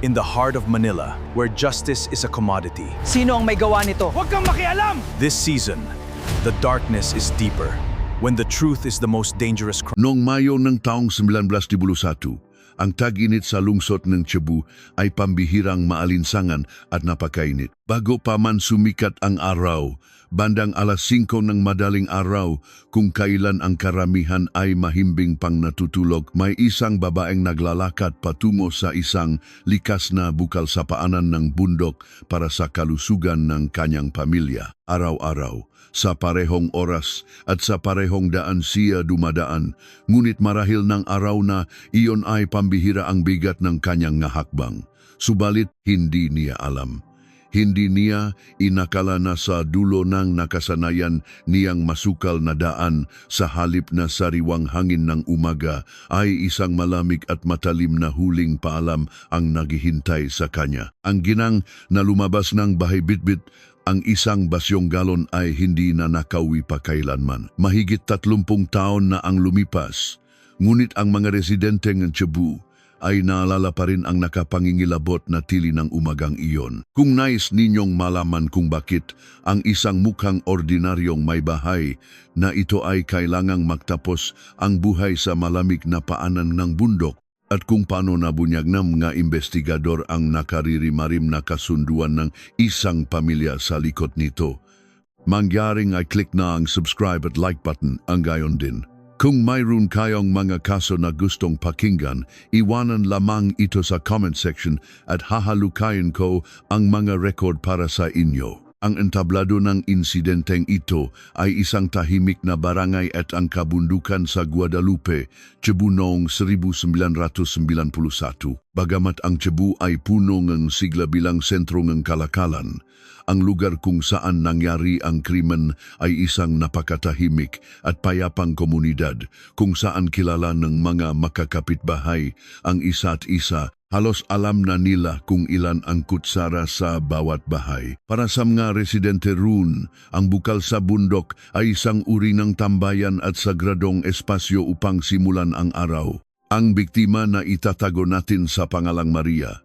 in the heart of Manila, where justice is a commodity. Sino ang may gawa nito? Huwag kang makialam! This season, the darkness is deeper, when the truth is the most dangerous crime. Noong Mayo ng taong 1921, ang tag-init sa lungsod ng Cebu ay pambihirang maalinsangan at napakainit. Bago pa man sumikat ang araw, bandang alas 5 ng madaling araw, kung kailan ang karamihan ay mahimbing pang natutulog, may isang babaeng naglalakad patungo sa isang likas na bukal sa paanan ng bundok para sa kalusugan ng kanyang pamilya. Araw-araw, sa parehong oras at sa parehong daan siya dumadaan, ngunit marahil ng araw na iyon ay pambihira ang bigat ng kanyang hakbang. Subalit hindi niya alam. Hindi niya inakala na sa dulo ng nakasanayan niyang masukal na daan sa halip na sariwang hangin ng umaga ay isang malamig at matalim na huling paalam ang naghihintay sa kanya. Ang ginang na lumabas ng bahay bitbit, ang isang basyong galon ay hindi na nakawi pa kailanman. Mahigit 30 taon na ang lumipas, ngunit ang mga residente ng Cebu ay naalala pa rin ang nakapangingilabot na tili ng umagang iyon. Kung nais ninyong malaman kung bakit ang isang mukhang ordinaryong may bahay na ito ay kailangang magtapos ang buhay sa malamig na paanan ng bundok, at kung paano nabunyag ng mga investigador ang nakaririmarim na kasunduan ng isang pamilya sa likod nito, mangyaring ay click na ang subscribe at like button ang gayon din. Kung mayroon kayong mga kaso na gustong pakinggan, iwanan lamang ito sa comment section at hahalukayin ko ang mga record para sa inyo. Ang entablado ng insidenteng ito ay isang tahimik na barangay at ang kabundukan sa Guadalupe, Cebu noong 1991. Bagamat ang Cebu ay puno ng sigla bilang sentro ng kalakalan, ang lugar kung saan nangyari ang krimen ay isang napakatahimik at payapang komunidad kung saan kilala ng mga makakapitbahay ang isa't isa. Halos alam na nila kung ilan ang kutsara sa bawat bahay. Para sa mga residente roon, ang bukal sa bundok ay isang uri ng tambayan at sagradong espasyo upang simulan ang araw. Ang biktima na itatago natin sa pangalang Maria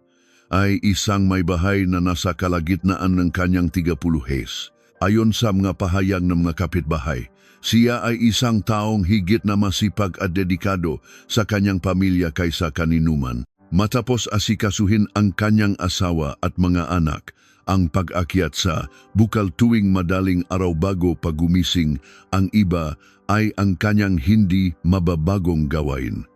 ay isang may bahay na nasa kalagitnaan ng kanyang 30 hes. Ayon sa mga pahayag ng mga kapitbahay, siya ay isang taong higit na masipag at dedikado sa kanyang pamilya kaysa kaninuman. Matapos asikasuhin ang kanyang asawa at mga anak, ang pag-akyat sa bukal tuwing madaling araw bago pagumising, ang iba ay ang kanyang hindi mababagong gawain.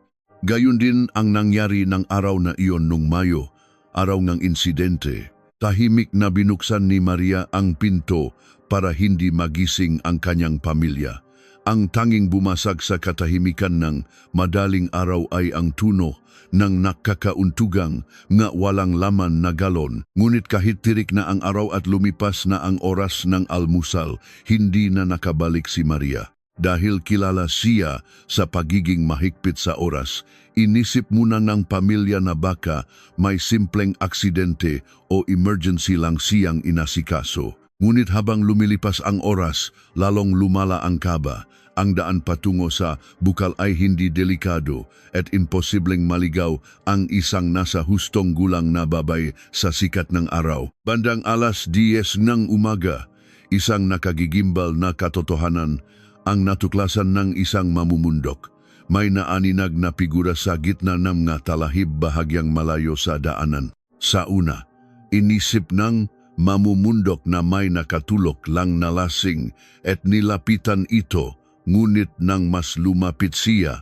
Gayon din ang nangyari ng araw na iyon nung Mayo, araw ng insidente. Tahimik na binuksan ni Maria ang pinto para hindi magising ang kanyang pamilya. Ang tanging bumasag sa katahimikan ng madaling araw ay ang tuno ng nakakauntugang nga walang laman na galon. Ngunit kahit tirik na ang araw at lumipas na ang oras ng almusal, hindi na nakabalik si Maria. Dahil kilala siya sa pagiging mahigpit sa oras, inisip muna ng pamilya na baka may simpleng aksidente o emergency lang siyang inasikaso. Ngunit habang lumilipas ang oras, lalong lumala ang kaba. Ang daan patungo sa bukal ay hindi delikado at imposibleng maligaw ang isang nasa hustong gulang na babay sa sikat ng araw. Bandang alas 10 ng umaga, isang nakagigimbal na katotohanan ang natuklasan ng isang mamumundok. May naaninag na figura sa gitna ng mga talahib bahagyang malayo sa daanan. Sa una, inisip ng mamumundok na may nakatulok lang na lasing at nilapitan ito. Ngunit nang mas lumapit siya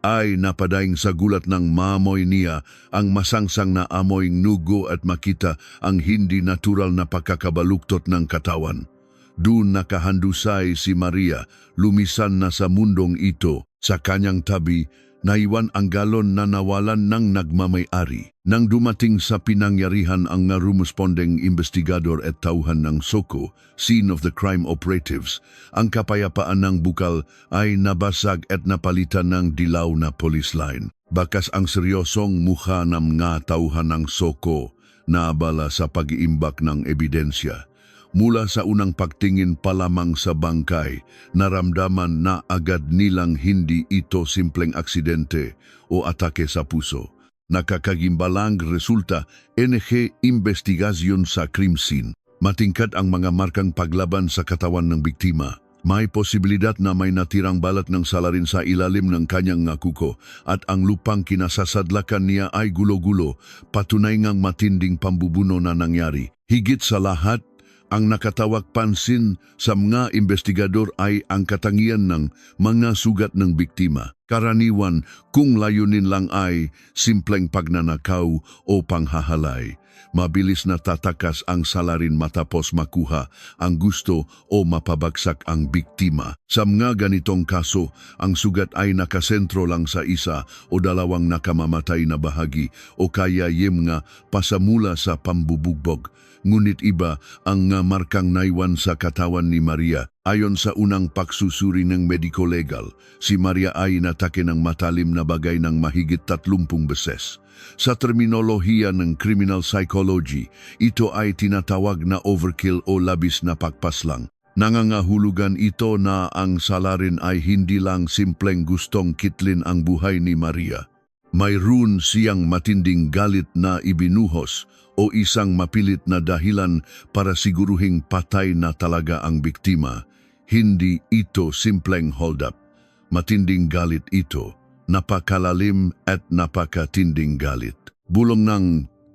ay napadaing sa gulat ng maamoy niya ang masangsang na amoy nugo at makita ang hindi natural na pagkakabaluktot ng katawan. Doon nakahandusay si Maria, lumisan na sa mundong ito. Sa kanyang tabi, naiwan ang galon na nawalan ng nagmamay-ari. Nang dumating sa pinangyarihan ang rumospondeng investigador at tauhan ng SOCO, Scene of the Crime Operatives, ang kapayapaan ng bukal ay nabasag at napalitan ng dilaw na police line. Bakas ang seryosong mukha ng mga tauhan ng SOCO na abala sa pag-iimbak ng ebidensya. Mula sa unang pagtingin pa lamang sa bangkay, naramdaman na agad nilang hindi ito simpleng aksidente o atake sa puso. Nakakagimbalang resulta NG investigasyon sa crime scene. Matingkad ang mga markang paglaban sa katawan ng biktima. May posibilidad na may natirang balat ng salarin sa ilalim ng kanyang kuko at ang lupang kinasasadlakan niya ay gulo-gulo, patunay ngang matinding pambubuno na nangyari. Higit sa lahat, ang nakatawag pansin sa mga investigador ay ang katangian ng mga sugat ng biktima. Karaniwan kung layunin lang ay simpleng pagnanakaw o panghahalay. Mabilis na tatakas ang salarin matapos makuha ang gusto o mapabagsak ang biktima. Sa mga ganitong kaso, ang sugat ay nakasentro lang sa isa o dalawang nakamamatay na bahagi o kaya nga pasamula sa pambubugbog. Ngunit iba ang markang naiwan sa katawan ni Maria. Ayon sa unang pagsusuri ng medico-legal, si Maria ay inatake ng matalim na bagay ng mahigit 30 beses. Sa terminolohiya ng criminal psychology, ito ay tinatawag na overkill o labis na pagpaslang. Nangangahulugan ito na ang salarin ay hindi lang simpleng gustong kitlin ang buhay ni Maria. Mayroon siyang matinding galit na ibinuhos o isang mapilit na dahilan para siguruhing patay na talaga ang biktima. Hindi ito simpleng hold-up. Matinding galit ito. Napakalalim at napakatinding galit. Bulong ng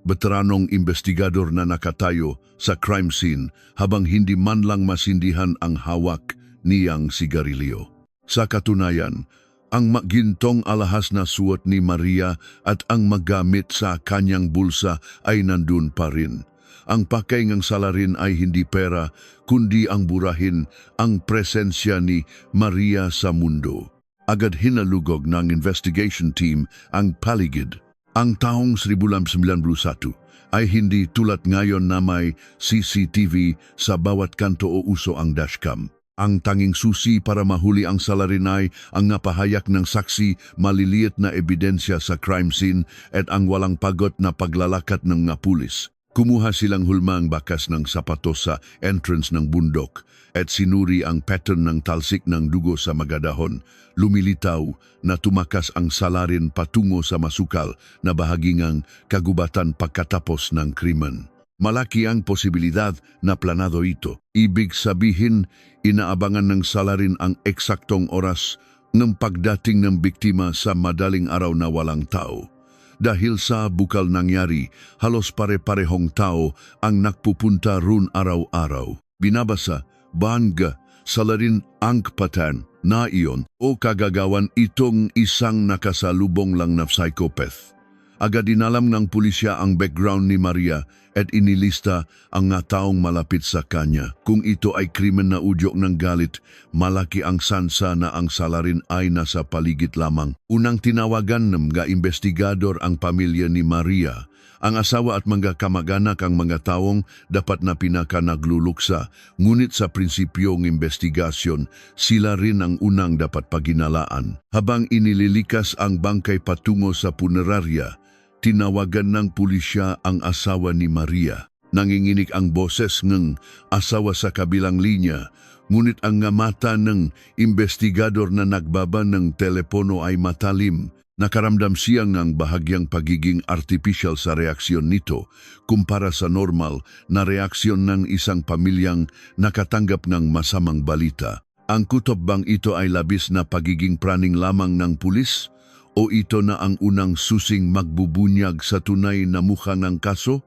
veteranong investigador na nakatayo sa crime scene habang hindi man lang masindihan ang hawak niyang sigarilyo. Sa katunayan, ang magintong alahas na suot ni Maria at ang magamit sa kanyang bulsa ay nandun pa rin. Ang pakay ng salarin ay hindi pera, kundi ang burahin ang presensya ni Maria sa mundo. Agad hinalugog ng investigation team ang paligid. Ang taong 1991 ay hindi tulad ngayon na may CCTV sa bawat kanto o uso ang dashcam. Ang tanging susi para mahuli ang salarin ay ang napahayag ng saksi, maliliit na ebidensya sa crime scene at ang walang pagod na paglalakat ng mga pulis. Kumuha silang hulmang bakas ng sapatos sa entrance ng bundok at sinuri ang pattern ng talsik ng dugo sa magadahon. Lumilitaw na tumakas ang salarin patungo sa masukal na bahagingang kagubatan pagkatapos ng krimen. Malaki ang posibilidad na planado ito. Ibig sabihin, inaabangan ng salarin ang eksaktong oras ng pagdating ng biktima sa madaling araw na walang tao. Dahil sa bukal nangyari, halos pare-parehong tao ang nakpupunta roon araw-araw. Binabasa, bangga, salarin ang pattern na iyon o kagagawan itong isang nakasalubong lang na psychopath. Agad dinalam ng pulisya ang background ni Maria at inilista ang nga taong malapit sa kanya. Kung ito ay krimen na udyok ng galit, malaki ang sansa na ang salarin ay nasa paligid lamang. Unang tinawagan ng mga investigador ang pamilya ni Maria. Ang asawa at mga kamag-anak ang mga taong dapat na pinakanagluluksa, ngunit sa prinsipyong investigasyon, sila rin ang unang dapat paginalaan. Habang inililikas ang bangkay patungo sa punerarya, tinawagan ng pulisya ang asawa ni Maria. Nanginginig ang boses ng asawa sa kabilang linya, ngunit ang mata ng investigador na nagbaba ng telepono ay matalim. Nakaramdam siya ng bahagyang pagiging artificial sa reaksyon nito kumpara sa normal na reaksyon ng isang pamilyang nakatanggap ng masamang balita. Ang kutob bang ito ay labis na pagiging praning lamang ng pulis? O ito na ang unang susing magbubunyag sa tunay na mukha ng kaso?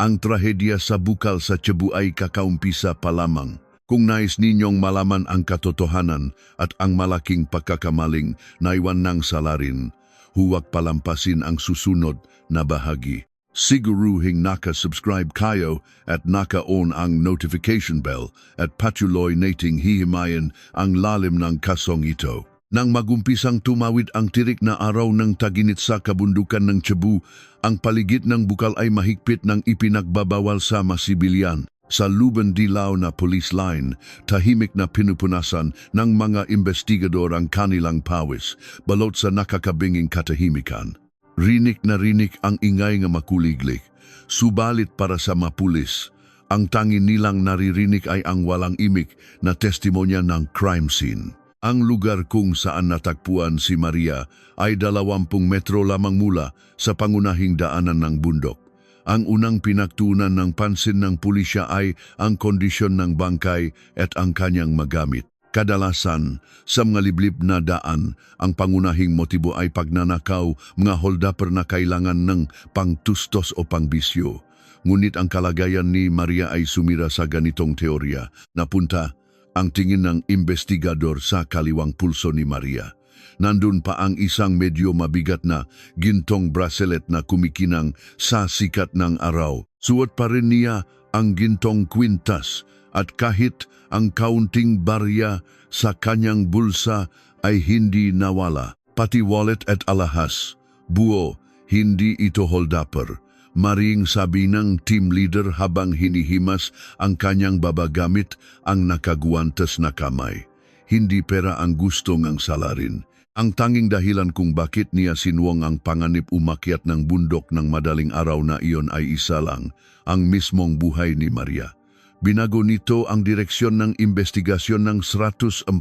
Ang trahedya sa bukal sa Cebu ay kakaumpisa pa lamang. Kung nais ninyong malaman ang katotohanan at ang malaking pagkakamaling naiwan ng salarin, huwag palampasin ang susunod na bahagi. Siguruhing naka-subscribe kayo at naka-on ang notification bell at patuloy nating hihimayin ang lalim ng kasong ito. Nang magumpisang tumawid ang tirik na araw ng taginit sa kabundukan ng Cebu, ang paligid ng bukal ay mahigpit ng ipinagbabawal sa masibilyan. Sa luban dilaw na police line, tahimik na pinupunasan ng mga investigador ang kanilang pawis, balot sa nakakabinging katahimikan. Rinik na rinik ang ingay nga makuliglik, subalit para sa mapulis, ang tanging nilang naririnig ay ang walang imik na testimonya ng crime scene. Ang lugar kung saan natagpuan si Maria ay 20 metro lamang mula sa pangunahing daanan ng bundok. Ang unang pinagtuunan ng pansin ng pulisya ay ang kondisyon ng bangkay at ang kanyang magamit. Kadalasan, sa mga liblib na daan, ang pangunahing motibo ay pagnanakaw, mga holdupper na kailangan ng pangtustos o pangbisyo. Ngunit ang kalagayan ni Maria ay sumira sa ganitong teorya. Napunta ang tingin ng investigador sa kaliwang pulso ni Maria. Nandun pa ang isang medyo mabigat na gintong bracelet na kumikinang sa sikat ng araw. Suot pa rin niya ang gintong kwintas at kahit ang kaunting barya sa kanyang bulsa ay hindi nawala. Pati wallet at alahas. Buo, hindi ito holdupper. Maring sabi ng team leader habang hinihimas ang kanyang babagamit ang nakaguantes na kamay. Hindi pera ang gusto ngang salarin. Ang tanging dahilan kung bakit niya sinuwang ang panganib umakyat ng bundok ng madaling araw na iyon ay isa lang, ang mismong buhay ni Maria. Binago nito ang direksyon ng investigasyon ng 140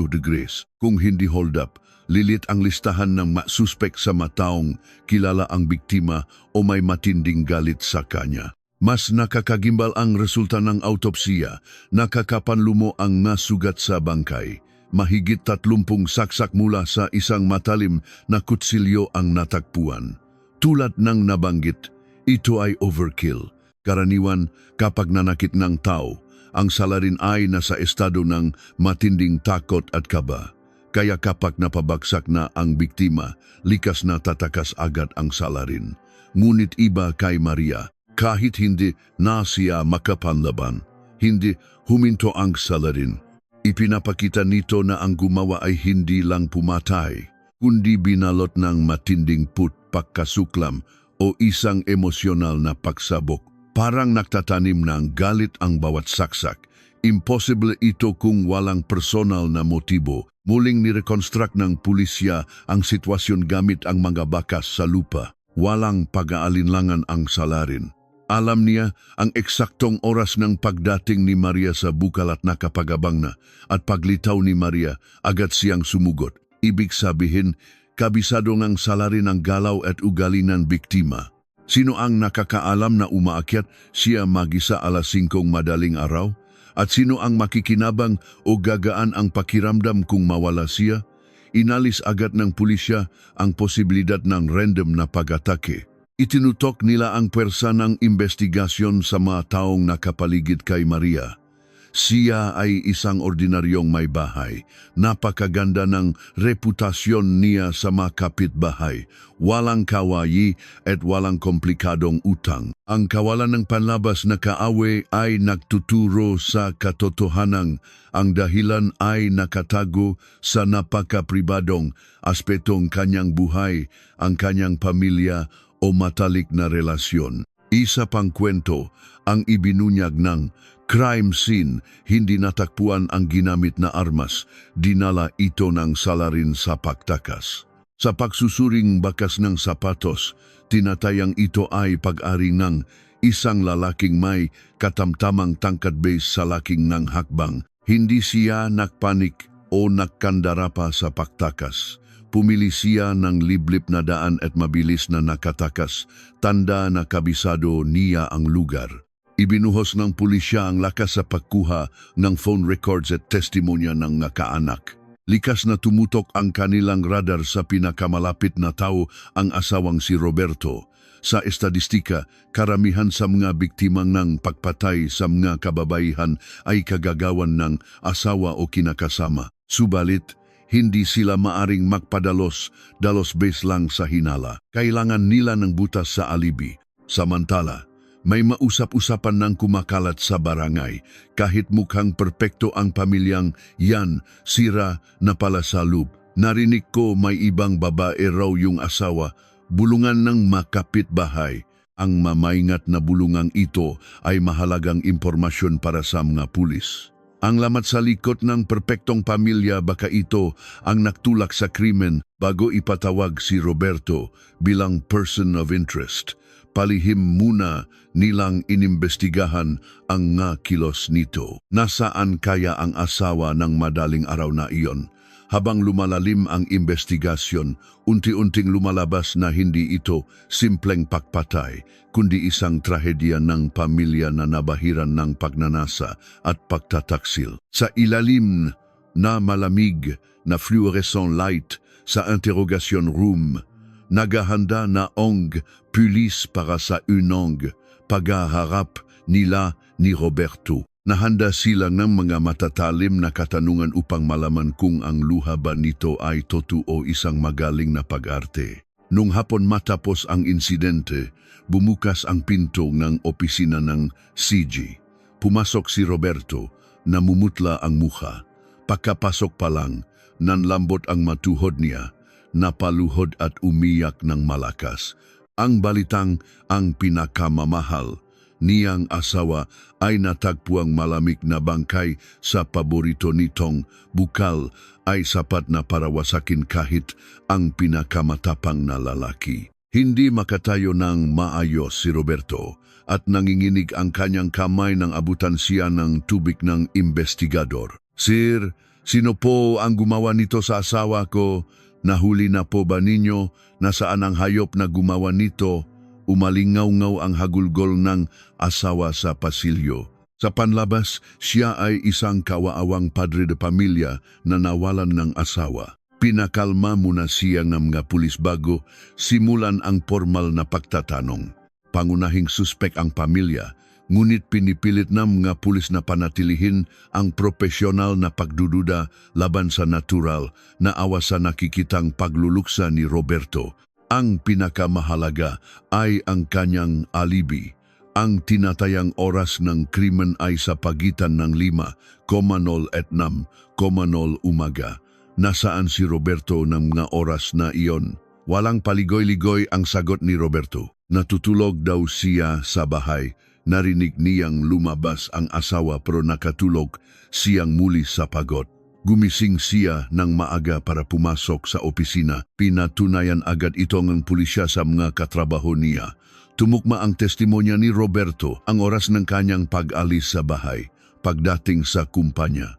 degrees. Kung hindi hold up, lilit ang listahan ng masuspek sa mataong kilala ang biktima o may matinding galit sa kanya. Mas nakakagimbal ang resulta ng autopsiya, nakakapanlumo ang nasugat sa bangkay. Mahigit 30 saksak mula sa isang matalim na kutsilyo ang natagpuan. Tulad ng nabanggit, ito ay overkill. Karaniwan, kapag nanakit ng tao, ang salarin ay nasa estado ng matinding takot at kaba. Kaya kapag napabagsak na ang biktima, likas na tatakas agad ang salarin. Ngunit iba kay Maria, kahit hindi na siya makapanlaban, hindi huminto ang salarin. Ipinapakita nito na ang gumawa ay hindi lang pumatay, kundi binalot ng matinding pagkasuklam o isang emosyonal na pagsabok. Parang nagtatanim ng galit ang bawat saksak. Imposible ito kung walang personal na motibo. Muling nireconstruct ng pulisya ang sitwasyon gamit ang mga bakas sa lupa. Walang pag-aalinlangan ang salarin. Alam niya ang eksaktong oras ng pagdating ni Maria sa bukal at nakapagabang na, at paglitaw ni Maria, agad siyang sumugot. Ibig sabihin, kabisado ng salarin ang galaw at ugali ng biktima. Sino ang nakakaalam na umaakyat siya mag-isa alas 5 madaling araw? At sino ang makikinabang o gagaan ang pakiramdam kung mawala siya? Inalis agad ng pulisya ang posibilidad ng random na pag-atake. Itinutok nila ang pwersa ng investigasyon sa mga taong nakapaligid kay Maria. Siya ay isang ordinaryong may bahay. Napakaganda ng reputasyon niya sa mga kapitbahay. Walang kawayi at walang komplikadong utang. Ang kawalan ng panlabas na kaawe ay nagtuturo sa katotohanang ang dahilan ay nakatago sa napakapribadong aspetong kanyang buhay, ang kanyang pamilya o matalik na relasyon. Isa pang kwento ang ibinunyag ng crime scene, hindi natagpuan ang ginamit na armas, dinala ito ng salarin sa pagtakas. Sa pagsusuring bakas ng sapatos, tinatayang ito ay pag-ari ng isang lalaking may katamtamang tangkad base sa laking ng hakbang. Hindi siya nakpanik o nagkandara pa sa pagtakas. Pumili siya ng liblib na daan at mabilis na nakatakas, tanda na kabisado niya ang lugar. Ibinuhos ng pulisya ang lakas sa pagkuha ng phone records at testimonya ng nakaanak. Likas na tumutok ang kanilang radar sa pinakamalapit na tao, ang asawang si Roberto. Sa estadistika, karamihan sa mga biktimang ng pagpatay sa mga kababaihan ay kagagawan ng asawa o kinakasama. Subalit, hindi sila maaring magpadalos base lang sa hinala. Kailangan nila ng butas sa alibi. Samantala, may mausap-usapan ng kumakalat sa barangay. Kahit mukhang perpekto ang pamilyang yan, sira na pala sa loob. Narinig ko may ibang babae raw yung asawa, bulungan ng makapitbahay. Ang mamaingat na bulungang ito ay mahalagang impormasyon para sa mga pulis. Ang lamat sa likod ng perpektong pamilya, baka ito ang nagtulak sa krimen bago ipatawag si Roberto bilang person of interest. Palihim muna nilang inimbestigahan ang nga kilos nito. Nasaan kaya ang asawa ng madaling araw na iyon? Habang lumalalim ang investigasyon, unti-unting lumalabas na hindi ito simpleng pakpatay, kundi isang trahedya ng pamilya na nabahiran ng pagnanasa at pagtataksil. Sa ilalim na malamig na fluorescent light sa interrogation room, naghahanda na ang pulis para sa unang paghaharap nila ni Roberto. Nahanda sila ng mga matatalim na katanungan upang malaman kung ang luha ba nito ay totoo isang magaling na pag-arte. Nung hapon matapos ang insidente, bumukas ang pinto ng opisina ng CG. Pumasok si Roberto, namumutla ang mukha. Pagkapasok pa lang, nanlambot ang matuhod niya, napaluhod at umiyak ng malakas. Ang balitang ang pinakamamahal niyang asawa ay natagpuang malamig na bangkay sa paborito nitong bukal ay sapat na para wasakin kahit ang pinakamatapang na lalaki. Hindi makatayo ng maayos si Roberto at nanginginig ang kanyang kamay nang abutan siya ng tubig ng investigador. Sir, sino po ang gumawa nito sa asawa ko? Nahuli na po ba ninyo? Nasaan ang hayop na gumawa nito? Umalingaw-ngaw ang hagulgol ng asawa sa pasilyo. Sa panlabas, siya ay isang kawaawang padre de pamilya na nawalan ng asawa. Pinakalma muna siya ng mga pulis bago simulan ang formal na pagtatanong. Pangunahing suspek ang pamilya, ngunit pinipilit ng mga pulis na panatilihin ang profesional na pagdududa laban sa natural na awas sa nakikitang pagluluksa ni Roberto. Ang pinakamahalaga ay ang kanyang alibi. Ang tinatayang oras ng krimen ay sa pagitan ng 5:06 at 6:00 umaga. Nasaan si Roberto ng mga oras na iyon? Walang paligoy-ligoy ang sagot ni Roberto. Natutulog daw siya sa bahay. Narinig niyang lumabas ang asawa pero nakatulog siyang muli sa pagod. Gumising siya ng maaga para pumasok sa opisina. Pinatunayan agad ito ng pulisya sa mga katrabaho niya. Tumukma ang testimonya ni Roberto ang oras ng kanyang pag-alis sa bahay, pagdating sa kumpanya.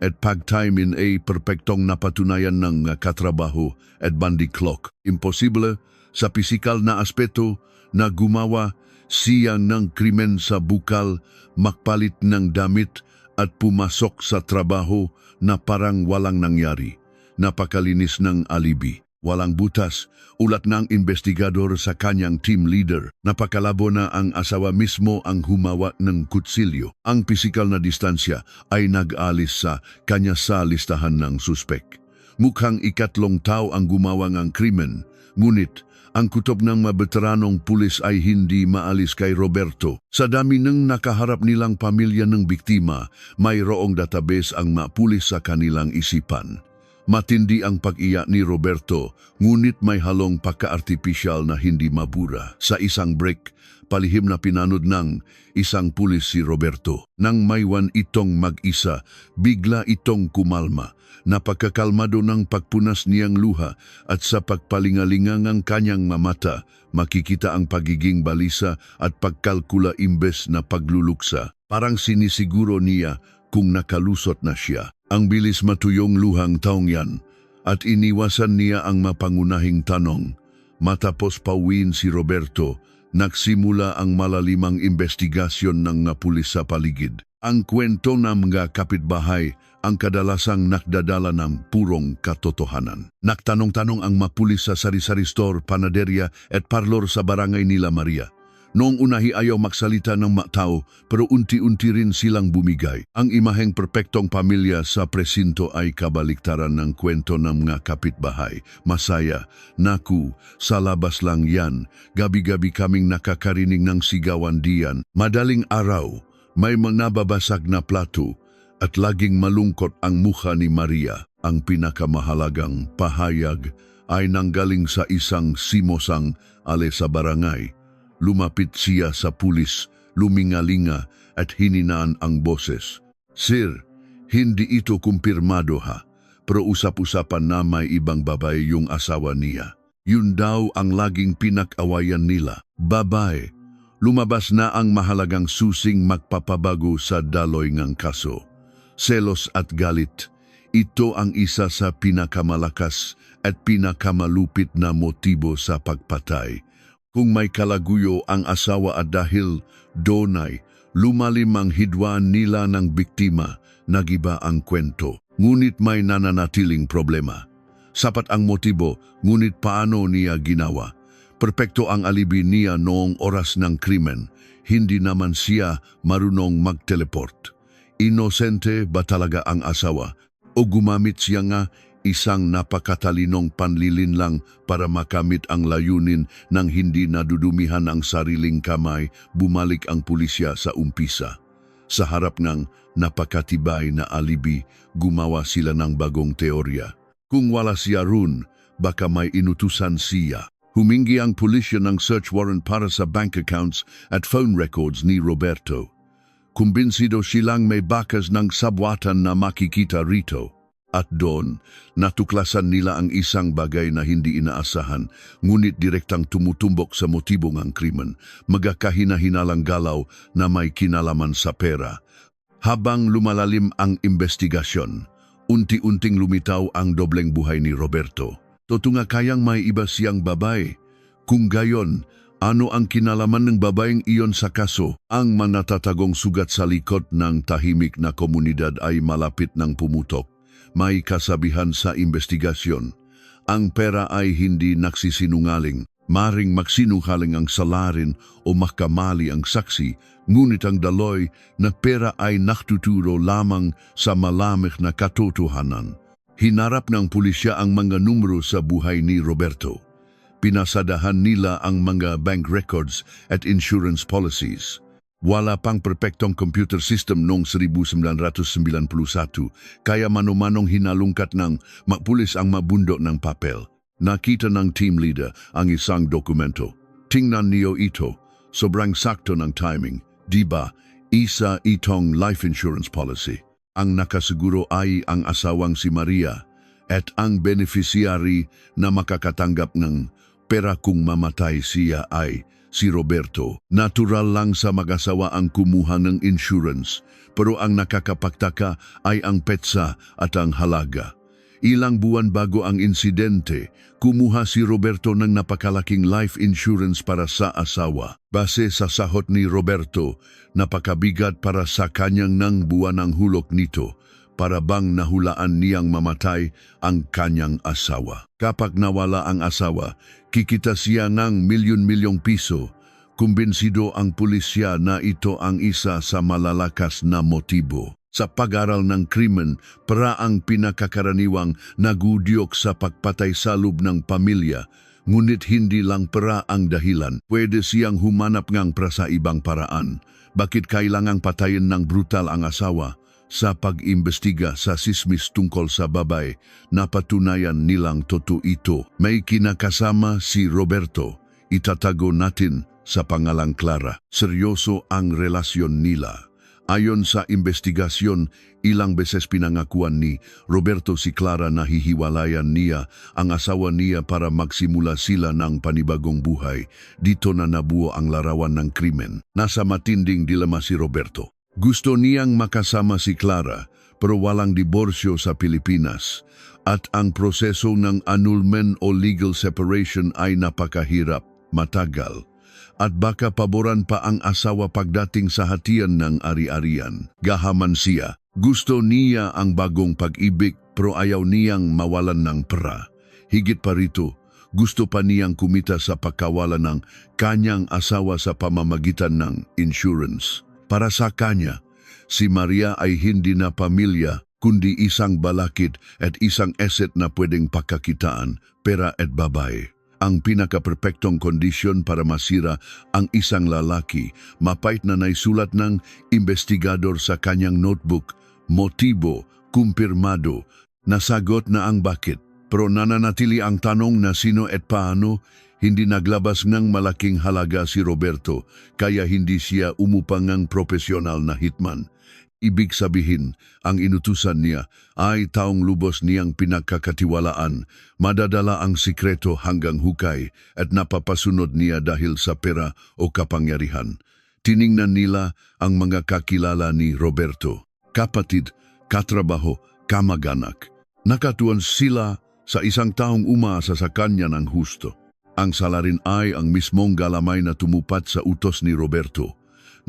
At pag-time in a perpektong napatunayan ng katrabaho at bandi clock. Imposible sa pisikal na aspeto na gumawa siya ng krimen sa bukal, magpalit ng damit at pumasok sa trabaho na parang walang nangyari. Napakalinis ng alibi. Walang butas, ulat ng investigador sa kanyang team leader. Napakalabo na ang asawa mismo ang humawa ng kutsilyo. Ang pisikal na distansya ay nag-alis sa kanya sa listahan ng suspek. Mukhang ikatlong tao ang gumawa ng krimen, ngunit ang kutob ng mabeteranong pulis ay hindi maalis kay Roberto. Sa dami ng nakaharap nilang pamilya ng biktima, mayroong database ang mapulis sa kanilang isipan. Matindi ang pag-iya ni Roberto, ngunit may halong pagka-artipisyal na hindi mabura. Sa isang break, palihim na pinanood ng isang pulis si Roberto. Nang maywan itong mag-isa, bigla itong kumalma. Napakakalmado ng pagpunas niyang luha at sa pagpalingalingang ang kanyang mamata, makikita ang pagiging balisa at pagkalkula imbes na pagluluksa. Parang sinisiguro niya kung nakalusot na siya. Ang bilis matuyong luhang taong yan at iniwasan niya ang mapangunahing tanong. Matapos pauwiin si Roberto, nagsimula ang malalimang investigasyon ng mga pulis sa paligid. Ang kwento ng mga kapitbahay ang kadalasang nakdadala ng purong katotohanan. Nagtanong-tanong ang mapulis sa sari-sari store, panaderya at parlor sa barangay nila Maria. Noong unahi ayaw magsalita ng matao pero unti-unti rin silang bumigay. Ang imaheng perpektong pamilya sa presinto ay kabaliktaran ng kwento ng mga kapitbahay. Masaya, naku, sa labas lang yan. Gabi-gabi kaming nakakarinig ng sigawan diyan. Madaling araw, may mga nababasag na plato at laging malungkot ang mukha ni Maria. Ang pinakamahalagang pahayag ay nanggaling sa isang simosang ale sa barangay. Lumapit siya sa pulis, lumingalinga at hininaan ang boses. Sir, hindi ito kumpirmado ha, pero usap-usapan na may ibang babae yung asawa niya. Yun daw ang laging pinag-awayan nila. Babae, lumabas na ang mahalagang susing magpapabago sa daloy ng kaso. Selos at galit, Ito ang isa sa pinakamalakas at pinakamalupit na motibo sa pagpatay. Kung may kalaguyo ang asawa at dahil donay, lumalim ang hidwaan nila ng biktima, nagiba ang kwento. Ngunit may nananatiling problema. Sapat ang motibo, ngunit paano niya ginawa? Perpekto ang alibi niya noong oras ng krimen. Hindi naman siya marunong mag-teleport. Inosente ba talaga ang asawa? O gumamit siya nga isang napakatalinong panlilinlang para makamit ang layunin nang hindi nadudumihan ang sariling kamay, bumalik ang pulisya sa umpisa. Sa harap ng napakatibay na alibi, gumawa sila ng bagong teorya. Kung wala siya roon, baka may inutusan siya. Humingi ang pulisya ng search warrant para sa bank accounts at phone records ni Roberto. Kumbinsido silang may bakas ng sabwatan na makikita rito. At doon, natuklasan nila ang isang bagay na hindi inaasahan, ngunit direktang tumutumbok sa motibong ang krimen, magkakahina-hinalang galaw na may kinalaman sa pera. Habang lumalalim ang investigasyon, unti-unting lumitaw ang dobleng buhay ni Roberto. Totunga kayang may iba siyang babae. Kung gayon, ano ang kinalaman ng babaeng iyon sa kaso? Ang manatatagong sugat sa likod ng tahimik na komunidad ay malapit ng pumutok. May kasabihan sa investigasyon, ang pera ay hindi nagsisinungaling. Maring magsinungaling ang salarin o makamali ang saksi, ngunit ang daloy na pera ay naktuturo lamang sa malamig na katotohanan. Hinarap ng pulisya ang mga numero sa buhay ni Roberto. Pinasadahan nila ang mga bank records at insurance policies. Wala pang perpektong computer system noong 1991, kaya mano-manong hinalungkat ng magpulis ang mabundo ng papel. Nakita ng team leader ang isang dokumento. Tingnan niyo ito, sobrang sakto ng timing. Diba, isa itong life insurance policy. Ang nakasiguro ay ang asawang si Maria at ang beneficiary na makakatanggap ng pera kung mamatay siya ay si Roberto. Natural lang sa mag-asawa ang kumuha ng insurance, pero ang nakakapagtaka ay ang petsa at ang halaga. Ilang buwan bago ang insidente, kumuha si Roberto ng napakalaking life insurance para sa asawa. Base sa sahot ni Roberto, napakabigat para sa kanyang nang buwan ang hulog nito, para bang nahulaan niyang mamatay ang kanyang asawa. Kapag nawala ang asawa, kikita siya ng milyon-milyong piso. Kumbinsido ang pulisya na ito ang isa sa malalakas na motibo. Sa pag-aral ng krimen, pera ang pinakakaraniwang nagudyok sa pagpatay sa loob ng pamilya, ngunit hindi lang pera ang dahilan. Pwede siyang humanap ngang para sa ibang paraan. Bakit kailangang patayin ng brutal ang asawa? Sa pag-imbestiga sa sismis tungkol sa babae, napatunayan nilang totoo ito. May kinakasama si Roberto. Itatago natin sa pangalang Clara. Seryoso ang relasyon nila. Ayon sa investigasyon, ilang beses pinangakuan ni Roberto si Clara na hihiwalayan niya ang asawa niya para magsimula sila ng panibagong buhay. Dito na nabuo ang larawan ng krimen. Nasa matinding dilema si Roberto. Gusto niyang makasama si Clara pero walang diborsyo sa Pilipinas at ang proseso ng annulment o legal separation ay napakahirap, matagal. At baka paboran pa ang asawa pagdating sa hatian ng ari-arian. Gahaman siya. Gusto niya ang bagong pag-ibig pero ayaw niyang mawalan ng pera. Higit pa rito, gusto pa niyang kumita sa pagkawalan ng kanyang asawa sa pamamagitan ng insurance. Para sa kanya, si Maria ay hindi na pamilya kundi isang balakid at isang asset na pwedeng pagkakitaan, pera at babae. Ang pinaka-perpektong kondisyon para masira ang isang lalaki, mapait na naisulat ng investigador sa kanyang notebook, motibo, kumpirmado, nasagot na ang bakit. Pero nananatili ang tanong na sino at paano. Hindi naglabas ng malaking halaga si Roberto, kaya hindi siya umupang ng profesional na hitman. Ibig sabihin, ang inutusan niya ay taong lubos niyang pinagkakatiwalaan, madadala ang sikreto hanggang hukay at napapasunod niya dahil sa pera o kapangyarihan. Tiningnan nila ang mga kakilala ni Roberto, kapatid, katrabaho, kamag-anak. Nakatuon sila sa isang taong umaasa sa kanya ng husto. Ang sala rin ay ang mismong galamay na tumupat sa utos ni Roberto.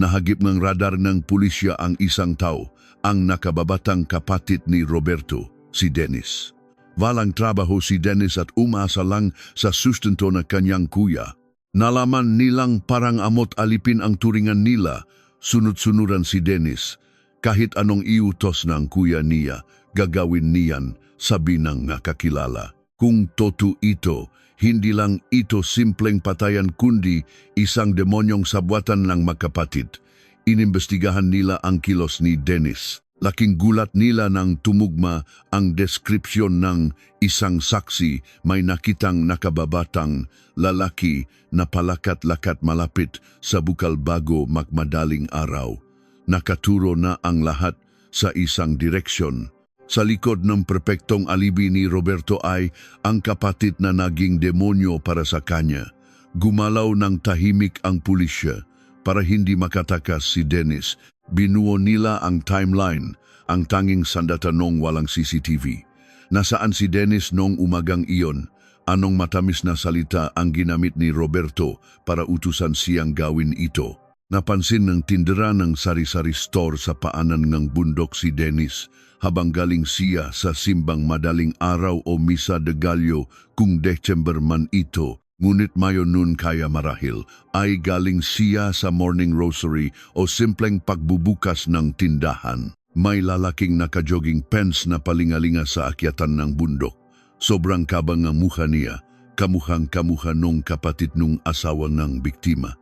Nahagip ng radar ng pulisya ang isang tao, ang nakababatang kapatid ni Roberto, si Dennis. Walang trabaho si Dennis at umaasa lang sa sustento ng kanyang kuya. Nalaman nilang parang amot alipin ang turingan nila, sunod-sunuran si Dennis. Kahit anong iutos ng kuya niya, gagawin niyan, sabi ng nakakilala. Kung totoo ito, hindi lang ito simpleng patayan kundi isang demonyong sabwatan ng magkapatid. Inimbestigahan nila ang kilos ni Dennis. Laking gulat nila nang tumugma ang deskripsyon ng isang saksi may nakitang nakababatang lalaki na palakat-lakat malapit sa bukal bago magmadaling araw. Nakaturo na ang lahat sa isang direksyon. Sa likod ng perpektong alibi ni Roberto ay ang kapatid na naging demonyo para sa kanya. Gumalaw ng tahimik ang pulisya para hindi makatakas si Dennis. Binuo nila ang timeline, ang tanging sandatanong walang CCTV. Nasaan si Dennis noong umagang iyon? Anong matamis na salita ang ginamit ni Roberto para utusan siyang gawin ito? Napansin ng tindera ng sari-sari store sa paanan ng bundok si Dennis habang galing siya sa simbang madaling araw o misa de Gallo kung December man ito. Ngunit mayo nun kaya marahil ay galing siya sa morning rosary o simpleng pagbubukas ng tindahan. May lalaking naka-jogging pants na palingalinga sa akyatan ng bundok. Sobrang kabang ang mukha niya, kamuhang-kamuha nung kapatid nung asawa ng biktima.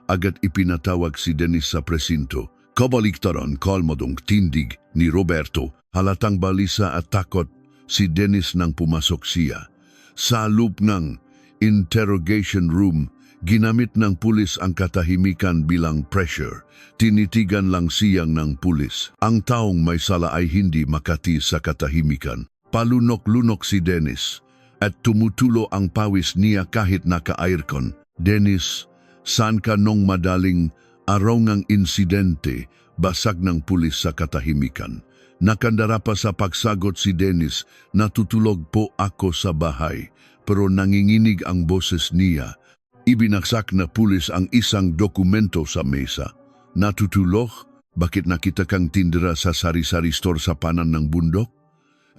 Agad ipinatawag si Dennis sa presinto. Kabaliktaran kalmadong tindig ni Roberto. Halatang balisa at takot si Dennis nang pumasok siya. Sa loob ng interrogation room, ginamit ng pulis ang katahimikan bilang pressure. Tinitigan lang siyang ng pulis. Ang taong may sala ay hindi makati sa katahimikan. Palunok-lunok si Dennis at tumutulo ang pawis niya kahit naka-aircon. Dennis, saan ka nung madaling araw ng insidente? Basag ng pulis sa katahimikan. Nakandara pa sa pagsagot si Dennis, natutulog po ako sa bahay, pero nanginginig ang boses niya. Ibinagsak na pulis ang isang dokumento sa mesa. Natutulog? Bakit nakita kang tindera sa sari-sari store sa panan ng bundok?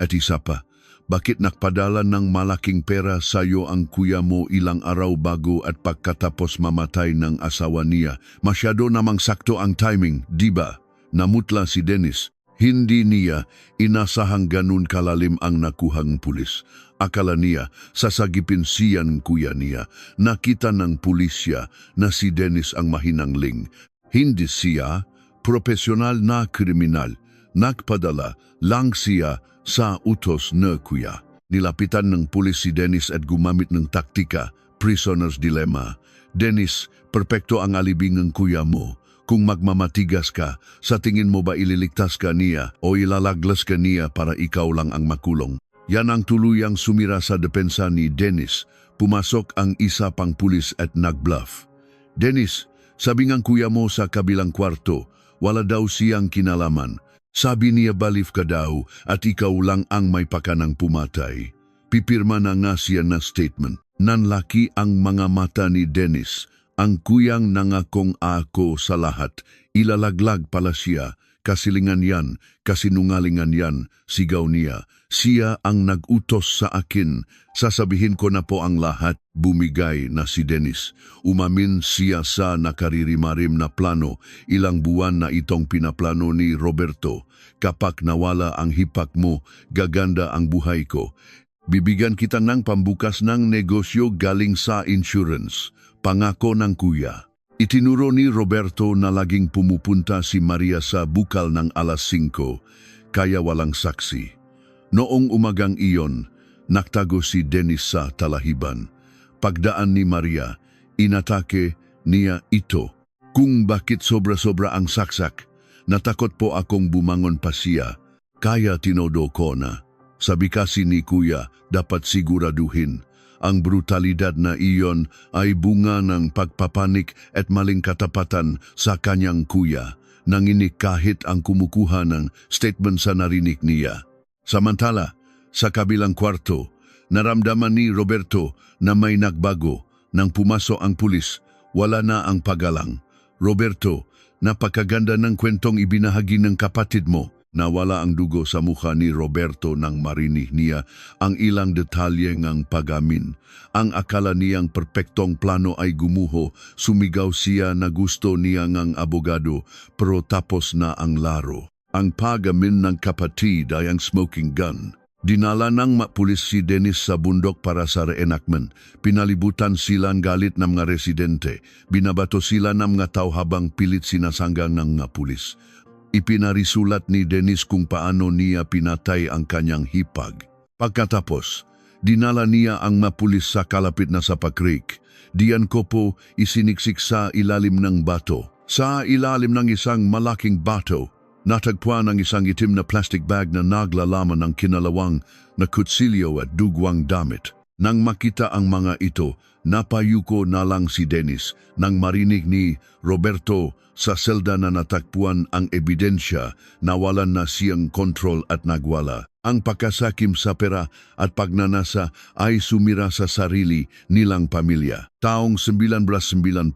At isa pa, bakit nakpadala ng malaking pera sa'yo ang kuya mo ilang araw bago at pagkatapos mamatay ng asawa niya? Masyado namang sakto ang timing, di ba? Namutla si Dennis. Hindi niya inasahang ganun kalalim ang nakuhang pulis. Akala niya sasagipin siyan kuya niya. Nakita ng pulisya na si Dennis ang mahinangling. Hindi siya profesional na kriminal. Nagpadala lang siya sa utos na kuya. Nilapitan ng pulis si Dennis at gumamit ng taktika, prisoner's dilemma. Dennis, perpekto ang alibing ng kuya mo. Kung magmamatigas ka, sa tingin mo ba ililigtas ka niya o ilalaglas ka niya para ikaw lang ang makulong? Yan ang tuluyang sumira sa depensa ni Dennis. Pumasok ang isa pang pulis at nagbluff. Dennis, sabi ng kuya mo sa kabilang kwarto, wala daw siyang kinalaman. Sabi niya balif ka daw at ikaw lang ang may pakanang pumatay. Pipirma na nga siya na statement. Nanlaki ang mga mata ni Dennis. Ang kuyang nangakong ako sa lahat, ilalaglag pala siya, kasilingan yan, kasinungalingan yan, sigaw niya. Siya ang nag-utos sa akin, sasabihin ko na po ang lahat, bumigay na si Dennis. Umamin siya sa nakaririmarim na plano, ilang buwan na itong pinaplano ni Roberto. Kapag nawala ang hipak mo, gaganda ang buhay ko. Bibigyan kita ng pambukas ng negosyo galing sa insurance. Pangako ng kuya. Itinuro ni Roberto na laging pumupunta si Maria sa bukal ng alas 5, kaya walang saksi. Noong umagang iyon, naktago si Dennis sa talahiban. Pagdaan ni Maria, inatake niya ito. Kung bakit sobra-sobra ang saksak, natakot po akong bumangon pa siya, kaya tinodo ko na. Sabi kasi ni kuya, dapat siguraduhin. Ang brutalidad na iyon ay bunga ng pagpapanik at maling katapatan sa kanyang kuya. Nanginig kahit ang kumukuha ng statement sa narinig niya. Samantala, sa kabilang kwarto, naramdaman ni Roberto na may nagbago. Nang pumasok ang pulis, wala na ang pagalang. Roberto, napakaganda ng kwentong ibinahagi ng kapatid mo. Nawala ang dugo sa mukha ni Roberto nang marinig niya ang ilang detalye ng pagamin. Ang akala niyang perpektong plano ay gumuho, sumigaw siya na gusto niya ng abogado, pero tapos na ang laro. Ang pagamin ng kapatid ay ang smoking gun. Dinala ng pulis si Dennis sa bundok para sa reenactment. Pinalibutan sila ng galit ng mga residente. Binabato sila ng mga tao habang pilit sinasanggang ng mga pulis. Ipinarisulat ni Dennis kung paano niya pinatay ang kanyang hipag. Pagkatapos, dinala niya ang mga pulis sa kalapit na Sapa Creek. Diyan ko po isiniksik sa ilalim ng bato. Sa ilalim ng isang malaking bato, natagpuan ang isang itim na plastic bag na naglalaman ng kinalawang na kutsilyo at dugwang damit. Nang makita ang mga ito, napayuko na lang si Dennis nang marinig ni Roberto sa selda na natagpuan ang ebidensya, nawalan na siyang kontrol at nagwala. Ang pagkasakim sa pera at pagnanasa ay sumira sa sarili nilang pamilya. Taong 1991,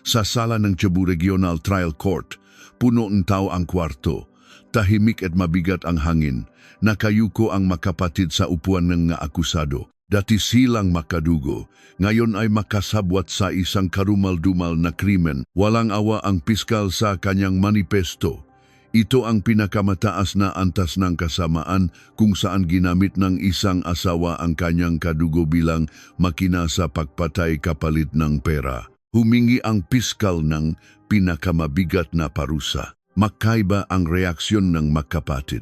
sa sala ng Cebu Regional Trial Court, puno ng tao ang kwarto. Tahimik at mabigat ang hangin. Nakayuko ang makapatid sa upuan ng akusado. Dati silang makadugo. Ngayon ay makasabwat sa isang karumal-dumal na krimen. Walang awa ang piskal sa kanyang manifesto. Ito ang pinakamataas na antas ng kasamaan kung saan ginamit ng isang asawa ang kanyang kadugo bilang makina sa pagpatay kapalit ng pera. Humingi ang piskal ng pinakamabigat na parusa. Magkaiba ang reaksyon ng magkapatid.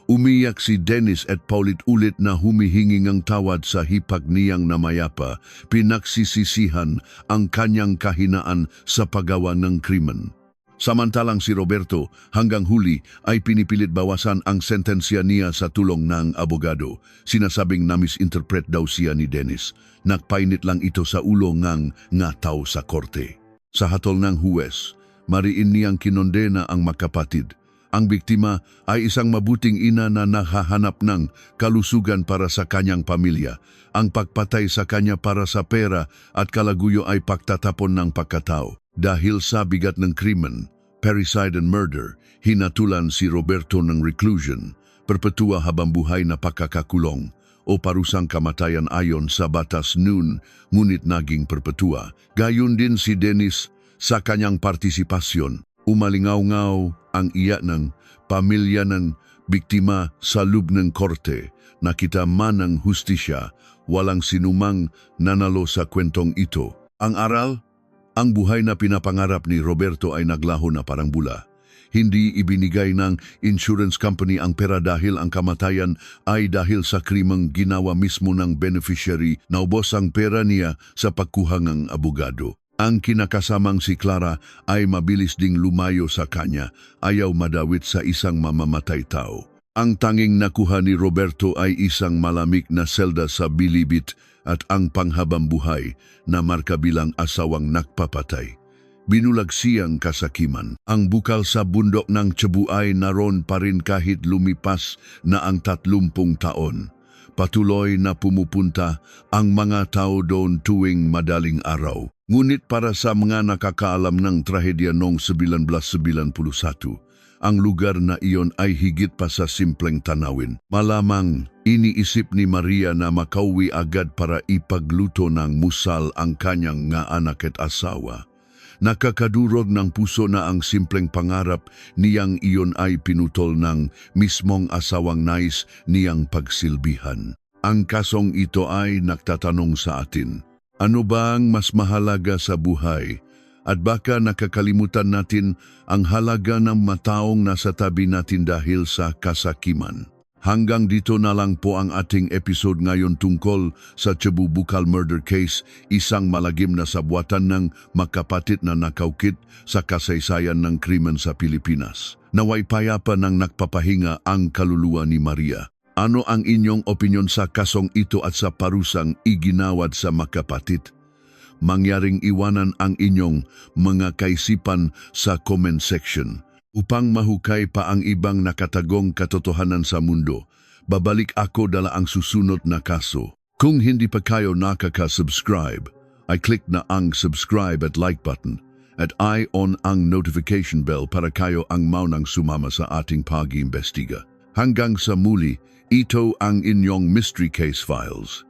Umiyak si Dennis at paulit-ulit na humihingi ng tawad sa hipag niyang namayapa, pinagsisisihan ang kanyang kahinaan sa paggawa ng krimen. Samantalang si Roberto hanggang huli ay pinipilit bawasan ang sentensya niya sa tulong ng abogado. Sinasabing na-misinterpret daw siya ni Dennis. Nagpainit lang ito sa ulo ng ngataw sa korte. Sa hatol ng huwes, mariin niyang kinondena ang magkapatid. Ang biktima ay isang mabuting ina na nahahanap ng kalusugan para sa kanyang pamilya. Ang pagpatay sa kanya para sa pera at kalaguyo ay pagtatapon ng pagkatao. Dahil sa bigat ng krimen, parricide and murder, hinatulan si Roberto ng reclusion, perpetua habang buhay na pagkakakulong o parusang kamatayan ayon sa batas noon, ngunit naging perpetua. Gayon din si Dennis sa kanyang partisipasyon. Umalingaw-ngaw ang iya ng pamilya ng biktima sa loob ng korte. Nakita man ang hustisya, walang sinumang nanalo sa kwentong ito. Ang aral, ang buhay na pinapangarap ni Roberto ay naglaho na parang bula. Hindi ibinigay ng insurance company ang pera dahil ang kamatayan ay dahil sa krimeng ginawa mismo ng beneficiary. Naubos ang pera niya sa pagkuha ng abogado. Ang kinakasamang si Clara ay mabilis ding lumayo sa kanya, ayaw madawit sa isang mamamatay tao. Ang tanging nakuha ni Roberto ay isang malamig na selda sa Bilibid at ang panghabang buhay na marka bilang asawang nagpapatay. Binulag siyang kasakiman. Ang bukal sa bundok ng Cebu ay naroon pa rin kahit lumipas na ang 30 taon. Patuloy na pumupunta ang mga tao doon tuwing madaling araw. Ngunit para sa mga nakakaalam ng trahedya noong 1991, ang lugar na iyon ay higit pa sa simpleng tanawin. Malamang iniisip ni Maria na makauwi agad para ipagluto ng musal ang kanyang nga anak at asawa. Nakakadurog ng puso na ang simpleng pangarap niyang iyon ay pinutol ng mismong asawang nais niyang pagsilbihan. Ang kasong ito ay nagtatanong sa atin, ano bang mas mahalaga sa buhay? At baka nakakalimutan natin ang halaga ng mataong nasa tabi natin dahil sa kasakiman. Hanggang dito na lang po ang ating episode ngayon tungkol sa Cebu Bukal Murder Case, isang malagim na sabwatan ng magkapatid na nakaukit sa kasaysayan ng krimen sa Pilipinas. Naway payapa ng nagpapahinga ang kaluluwa ni Maria. Ano ang inyong opinyon sa kasong ito at sa parusang iginawad sa magkapatid? Mangyaring iwanan ang inyong mga kaisipan sa comment section. Upang mahukay pa ang ibang nakatagong katotohanan sa mundo, babalik ako dala ang susunod na kaso. Kung hindi pa kayo nakaka-subscribe, ay click na ang subscribe at like button at i-on ang notification bell para kayo ang maunang sumama sa ating pag-iimbestiga. Hanggang sa muli, ito ang inyong Mystery Case Files.